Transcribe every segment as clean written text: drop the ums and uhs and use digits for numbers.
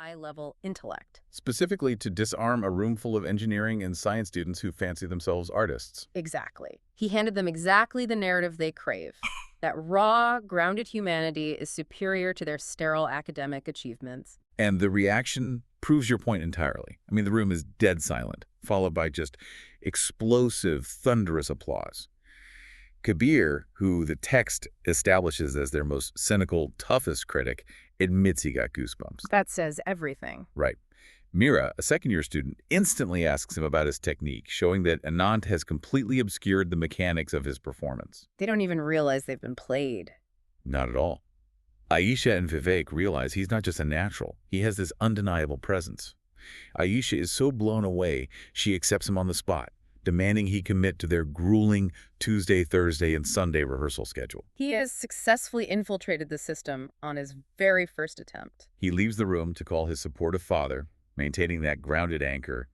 high-level intellect. Specifically to disarm a room full of engineering and science students who fancy themselves artists. Exactly. He handed them exactly the narrative they crave. That raw, grounded humanity is superior to their sterile academic achievements. And the reaction proves your point entirely. I mean, the room is dead silent, followed by just explosive, thunderous applause. Kabir, who the text establishes as their most cynical, toughest critic, admits he got goosebumps. That says everything. Right. Mira, a second-year student, instantly asks him about his technique, showing that Anant has completely obscured the mechanics of his performance. They don't even realize they've been played. Not at all. Aisha and Vivek realize he's not just a natural. He has this undeniable presence. Aisha is so blown away, she accepts him on the spot, demanding he commit to their grueling Tuesday, Thursday, and Sunday rehearsal schedule. He has successfully infiltrated the system on his very first attempt. He leaves the room to call his supportive father, maintaining that grounded anchor,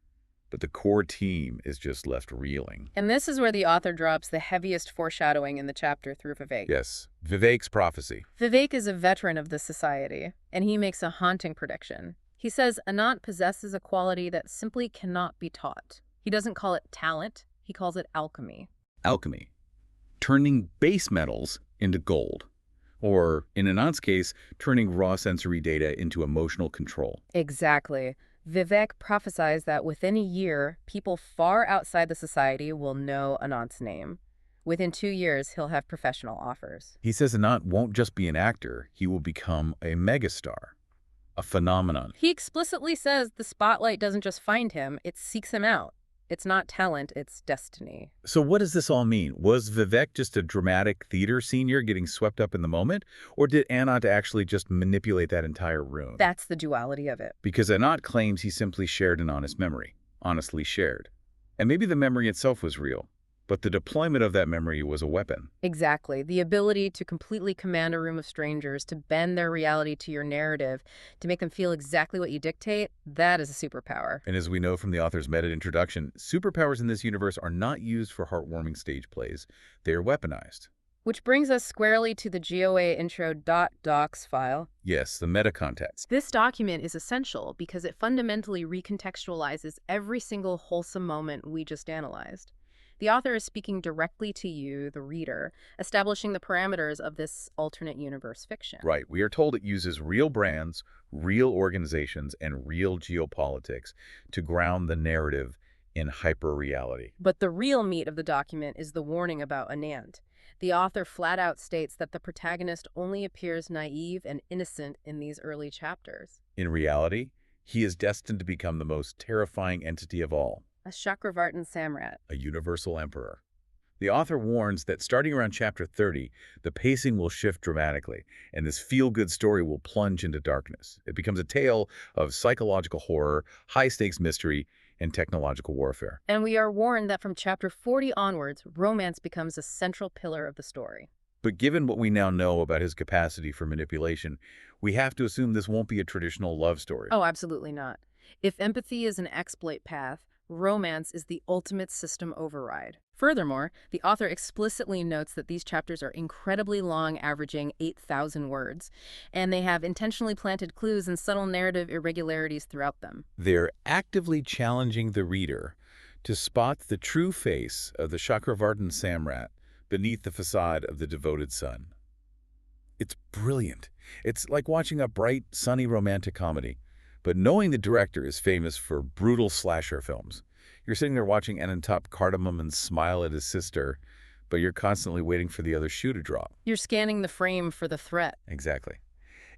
but the core team is just left reeling. And this is where the author drops the heaviest foreshadowing in the chapter through Vivek. Yes, Vivek's prophecy. Vivek is a veteran of this society, and he makes a haunting prediction. He says Anant possesses a quality that simply cannot be taught. He doesn't call it talent, he calls it alchemy. Alchemy. Turning base metals into gold. Or, in Anant's case, turning raw sensory data into emotional control. Exactly. Vivek prophesies that within a year, people far outside the society will know Anant's name. Within 2 years, he'll have professional offers. He says Anant won't just be an actor, he will become a megastar, a phenomenon. He explicitly says the spotlight doesn't just find him, it seeks him out. It's not talent, it's destiny. So what does this all mean? Was Vivek just a dramatic theater senior getting swept up in the moment? Or did Anant actually just manipulate that entire room? That's the duality of it. Because Anant claims he simply shared an honest memory, honestly shared. And maybe the memory itself was real, but the deployment of that memory was a weapon. Exactly. The ability to completely command a room of strangers, to bend their reality to your narrative, to make them feel exactly what you dictate, that is a superpower. And as we know from the author's meta introduction, superpowers in this universe are not used for heartwarming stage plays. They are weaponized. Which brings us squarely to the GOA intro.docs file. Yes, the meta context. This document is essential because it fundamentally recontextualizes every single wholesome moment we just analyzed. The author is speaking directly to you, the reader, establishing the parameters of this alternate universe fiction. Right. We are told it uses real brands, real organizations, and real geopolitics to ground the narrative in hyper-reality. But the real meat of the document is the warning about Anant. The author flat out states that the protagonist only appears naive and innocent in these early chapters. In reality, he is destined to become the most terrifying entity of all. A Chakravartin Samrat. A universal emperor. The author warns that starting around chapter 30, the pacing will shift dramatically, and this feel-good story will plunge into darkness. It becomes a tale of psychological horror, high-stakes mystery, and technological warfare. And we are warned that from chapter 40 onwards, romance becomes a central pillar of the story. But given what we now know about his capacity for manipulation, we have to assume this won't be a traditional love story. Oh, absolutely not. If empathy is an exploit path, romance is the ultimate system override. Furthermore, the author explicitly notes that these chapters are incredibly long, averaging 8,000 words, and they have intentionally planted clues and subtle narrative irregularities throughout them. They're actively challenging the reader to spot the true face of the Chakravartin Samrat beneath the facade of the devoted son. It's brilliant. It's like watching a bright, sunny romantic comedy. But knowing the director is famous for brutal slasher films, you're sitting there watching Anant top cardamom and smile at his sister, but you're constantly waiting for the other shoe to drop. You're scanning the frame for the threat. Exactly.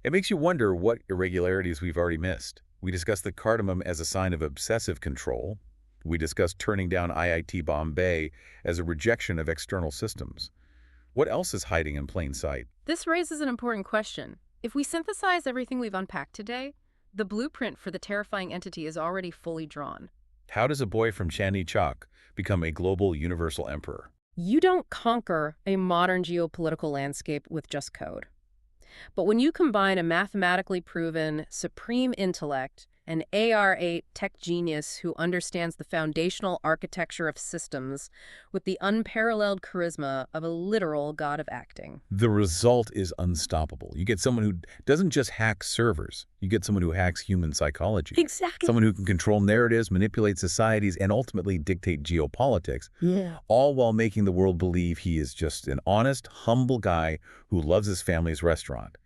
It makes you wonder what irregularities we've already missed. We discussed the cardamom as a sign of obsessive control. We discussed turning down IIT Bombay as a rejection of external systems. What else is hiding in plain sight? This raises an important question. If we synthesize everything we've unpacked today, the blueprint for the terrifying entity is already fully drawn. How does a boy from Chandni Chowk become a global universal emperor? You don't conquer a modern geopolitical landscape with just code. But when you combine a mathematically proven, supreme intellect an AR-8 tech genius who understands the foundational architecture of systems with the unparalleled charisma of a literal god of acting. The result is unstoppable. You get someone who doesn't just hack servers. You get someone who hacks human psychology. Exactly. Someone who can control narratives, manipulate societies, and ultimately dictate geopolitics, Yeah. all while making the world believe he is just an honest, humble guy who loves his family's restaurant.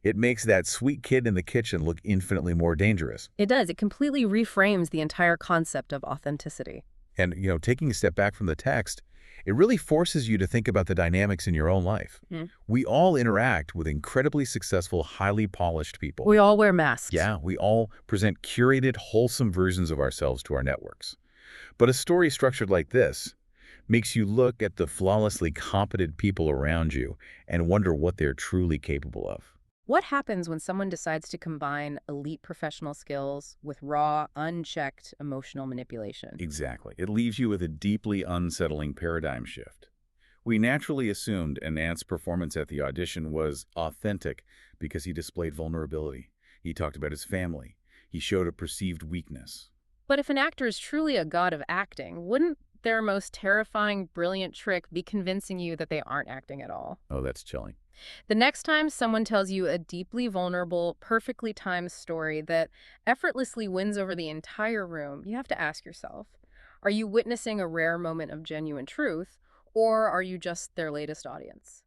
It makes that sweet kid in the kitchen look infinitely more dangerous. It does. It completely reframes the entire concept of authenticity. And, taking a step back from the text, it really forces you to think about the dynamics in your own life. Mm. We all interact with incredibly successful, highly polished people. We all wear masks. Yeah, we all present curated, wholesome versions of ourselves to our networks. But a story structured like this makes you look at the flawlessly competent people around you and wonder what they're truly capable of. What happens when someone decides to combine elite professional skills with raw, unchecked emotional manipulation? Exactly. It leaves you with a deeply unsettling paradigm shift. We naturally assumed Anant's performance at the audition was authentic because he displayed vulnerability. He talked about his family. He showed a perceived weakness. But if an actor is truly a god of acting, wouldn't their most terrifying, brilliant trick be convincing you that they aren't acting at all? Oh, that's chilling. The next time someone tells you a deeply vulnerable, perfectly timed story that effortlessly wins over the entire room, you have to ask yourself, are you witnessing a rare moment of genuine truth, or are you just their latest audience?